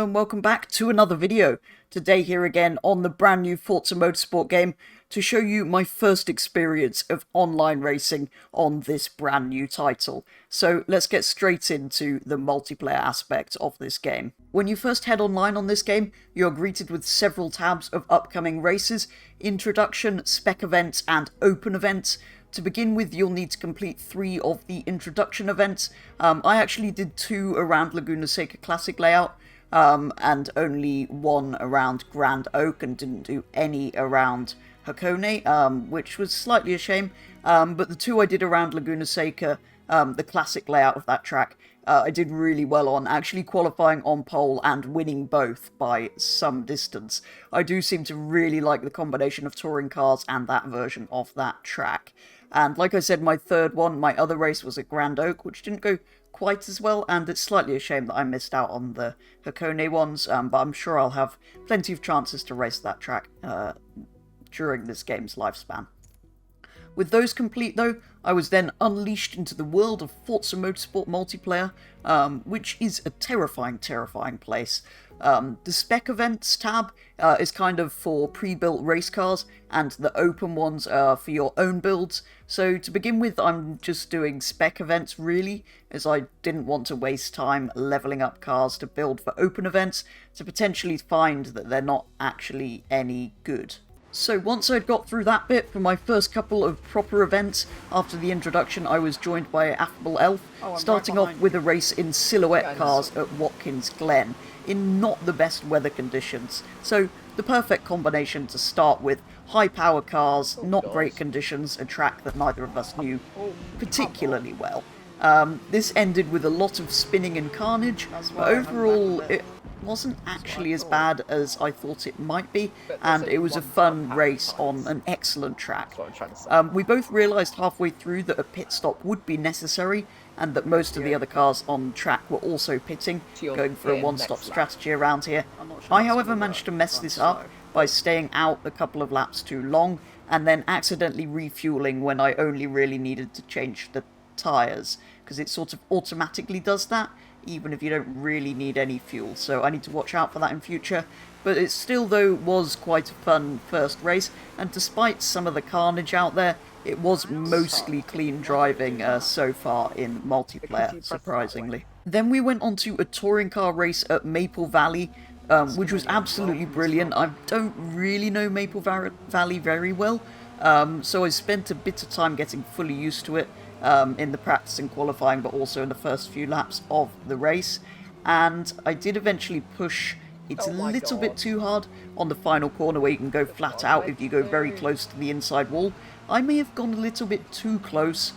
Hello and welcome back to another video. Today here again on the brand new Forza Motorsport game to show you my first experience of online racing on this brand new title. So let's get straight into the multiplayer aspect of this game. When you first head online on this game, you're greeted with several tabs of upcoming races, introduction, spec events and open events. To begin with, you'll need to complete 3 of the introduction events. I actually did 2 around Laguna Seca Classic layout, and only 1 around Grand Oak, and didn't do any around Hakone, which was slightly a shame. But the 2 I did around Laguna Seca, the classic layout of that track, I did really well on, actually qualifying on pole and winning both by some distance. I do seem to really like the combination of touring cars and that version of that track. And like I said, my third one, my other race was at Grand Oak, which didn't go quite as well, and it's slightly a shame that I missed out on the Hakone ones, but I'm sure I'll have plenty of chances to race that track during this game's lifespan. With those complete though, I was then unleashed into the world of Forza Motorsport multiplayer, which is a terrifying place. The spec events tab is kind of for pre-built race cars, and the open ones are for your own builds. So to begin with, I'm just doing spec events really, as I didn't want to waste time leveling up cars to build for open events, to potentially find that they're not actually any good. So once I'd got through that bit, for my first couple of proper events after the introduction, I was joined by Affable Elf, starting off with a race in Sillhouette cars at Watkins, Glen, in not the best weather conditions. So the perfect combination to start with: high power cars, not great conditions, a track that neither of us knew particularly well. This ended with a lot of spinning and carnage, but overall it wasn't actually as bad as I thought it might be, and it was a fun race on an excellent track. We both realised halfway through that a pit stop would be necessary, and that most of the other cars on track were also pitting, going for a one-stop strategy around here. I, however, managed to mess this up by staying out a couple of laps too long, and then accidentally refuelling when I only really needed to change the tyres, because it sort of automatically does that, even if you don't really need any fuel, so I need to watch out for that in future. But it still, though, was quite a fun first race, and despite some of the carnage out there, it was mostly clean driving so far in multiplayer, surprisingly. Then we went on to a touring car race at Maple Valley, which was absolutely brilliant. I don't really know Maple Valley very well, so I spent a bit of time getting fully used to it, in the practice and qualifying, but also in the first few laps of the race. And I did eventually push it a little bit too hard on the final corner, where you can go flat out if you go very close to the inside wall. I may have gone a little bit too close,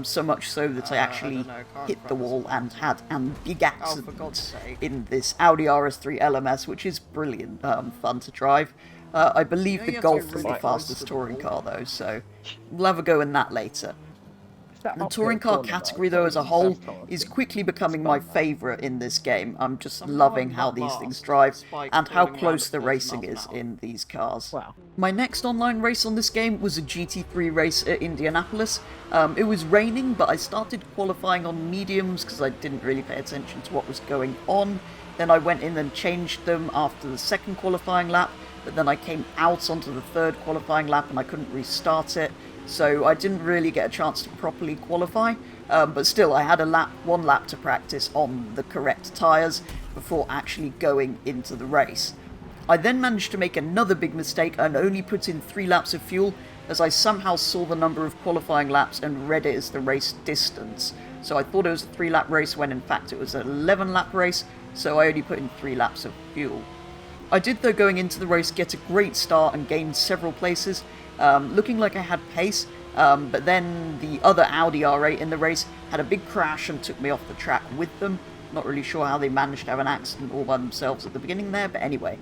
so much so that I actually hit the wall and had a big accident in this Audi RS3 LMS, which is brilliant fun to drive. I believe the Golf is the fastest touring car though, so we'll have a go in that later. The touring car category, though, as a whole, is quickly becoming my favourite in this game. I'm just loving how these things drive, and how close the racing is in these cars. My next online race on this game was a GT3 race at Indianapolis. It was raining, but I started qualifying on mediums because I didn't really pay attention to what was going on. Then I went in and changed them after the second qualifying lap, but then I came out onto the third qualifying lap and I couldn't restart it. So I didn't really get a chance to properly qualify, but still I had one lap to practice on the correct tyres before actually going into the race. I then managed to make another big mistake and only put in 3 laps of fuel, as I somehow saw the number of qualifying laps and read it as the race distance. So I thought it was a 3-lap race when in fact it was an 11-lap race, so I only put in 3 laps of fuel. I did, though, going into the race, get a great start and gained several places, looking like I had pace, but then the other Audi R8 in the race had a big crash and took me off the track with them. Not really sure how they managed to have an accident all by themselves at the beginning there, but anyway.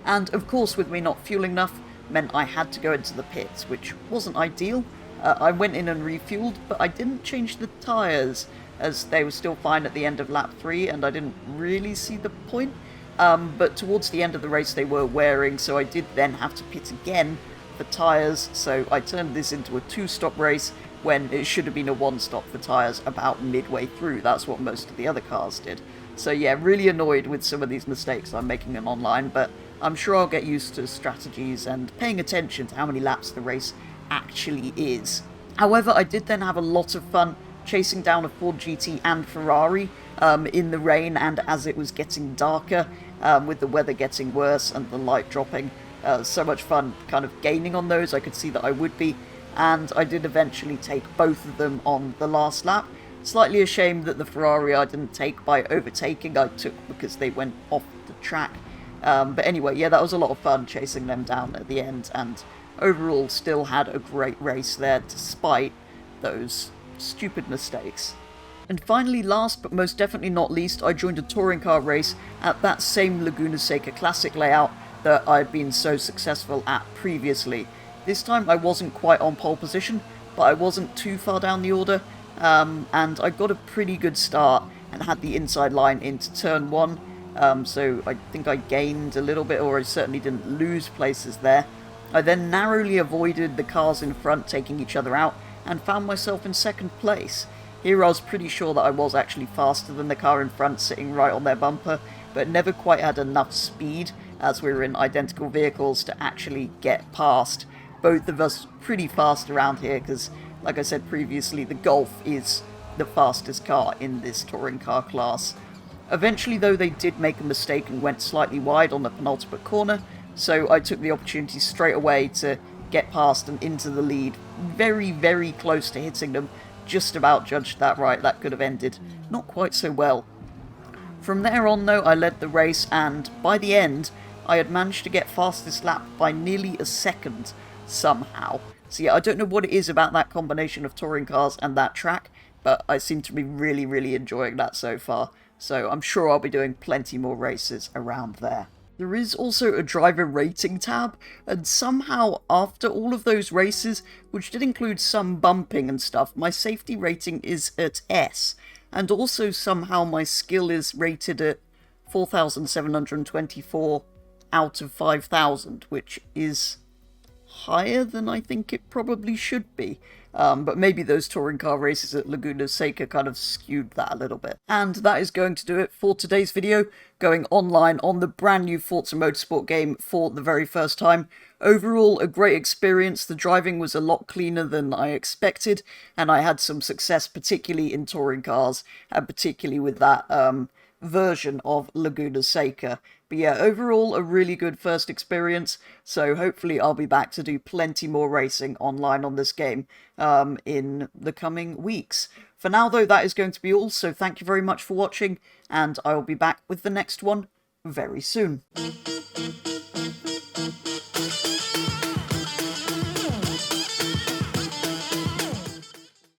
And of course, with me not fueling enough, meant I had to go into the pits, which wasn't ideal. I went in and refueled, but I didn't change the tyres, as they were still fine at the end of lap 3, and I didn't really see the point. But towards the end of the race they were wearing, so I did then have to pit again for tyres, so I turned this into a 2-stop race when it should have been a 1-stop for tyres about midway through. That's what most of the other cars did. So yeah, really annoyed with some of these mistakes I'm making in online, but I'm sure I'll get used to strategies and paying attention to how many laps the race actually is. However, I did then have a lot of fun chasing down a Ford GT and Ferrari in the rain and as it was getting darker, with the weather getting worse and the light dropping. So much fun kind of gaining on those. I could see that I would be, and I did eventually take both of them on the last lap. Slightly ashamed that the Ferrari I didn't take by overtaking, I took because they went off the track. But anyway, yeah, that was a lot of fun chasing them down at the end, and overall still had a great race there despite those stupid mistakes. And finally, last but most definitely not least, I joined a touring car race at that same Laguna Seca Classic layout that I'd been so successful at previously. This time I wasn't quite on pole position, but I wasn't too far down the order, and I got a pretty good start and had the inside line into turn 1, so I think I gained a little bit, or I certainly didn't lose places there. I then narrowly avoided the cars in front taking each other out, and found myself in second place. Here I was pretty sure that I was actually faster than the car in front sitting right on their bumper, but never quite had enough speed, as we were in identical vehicles, to actually get past. Both of us pretty fast around here, because, like I said previously, the Golf is the fastest car in this touring car class. Eventually, though, they did make a mistake and went slightly wide on the penultimate corner, so I took the opportunity straight away to get past and into the lead, very, very close to hitting them. Just about judged that right. That could have ended not quite so well. From there on, though, I led the race, and by the end, I had managed to get fastest lap by nearly a second, somehow. So yeah, I don't know what it is about that combination of touring cars and that track, but I seem to be really, really enjoying that so far. So I'm sure I'll be doing plenty more races around there. There is also a driver rating tab, and somehow after all of those races, which did include some bumping and stuff, my safety rating is at S, and also somehow my skill is rated at 4,724 out of 5,000, which is higher than I think it probably should be. But maybe those touring car races at Laguna Seca kind of skewed that a little bit. And that is going to do it for today's video, going online on the brand new Forza Motorsport game for the very first time. Overall, a great experience. The driving was a lot cleaner than I expected, and I had some success, particularly in touring cars, and particularly with that version of Laguna Seca. But yeah, overall, a really good first experience, so hopefully I'll be back to do plenty more racing online on this game in the coming weeks. For now, though, that is going to be all, so thank you very much for watching, and I will be back with the next one very soon.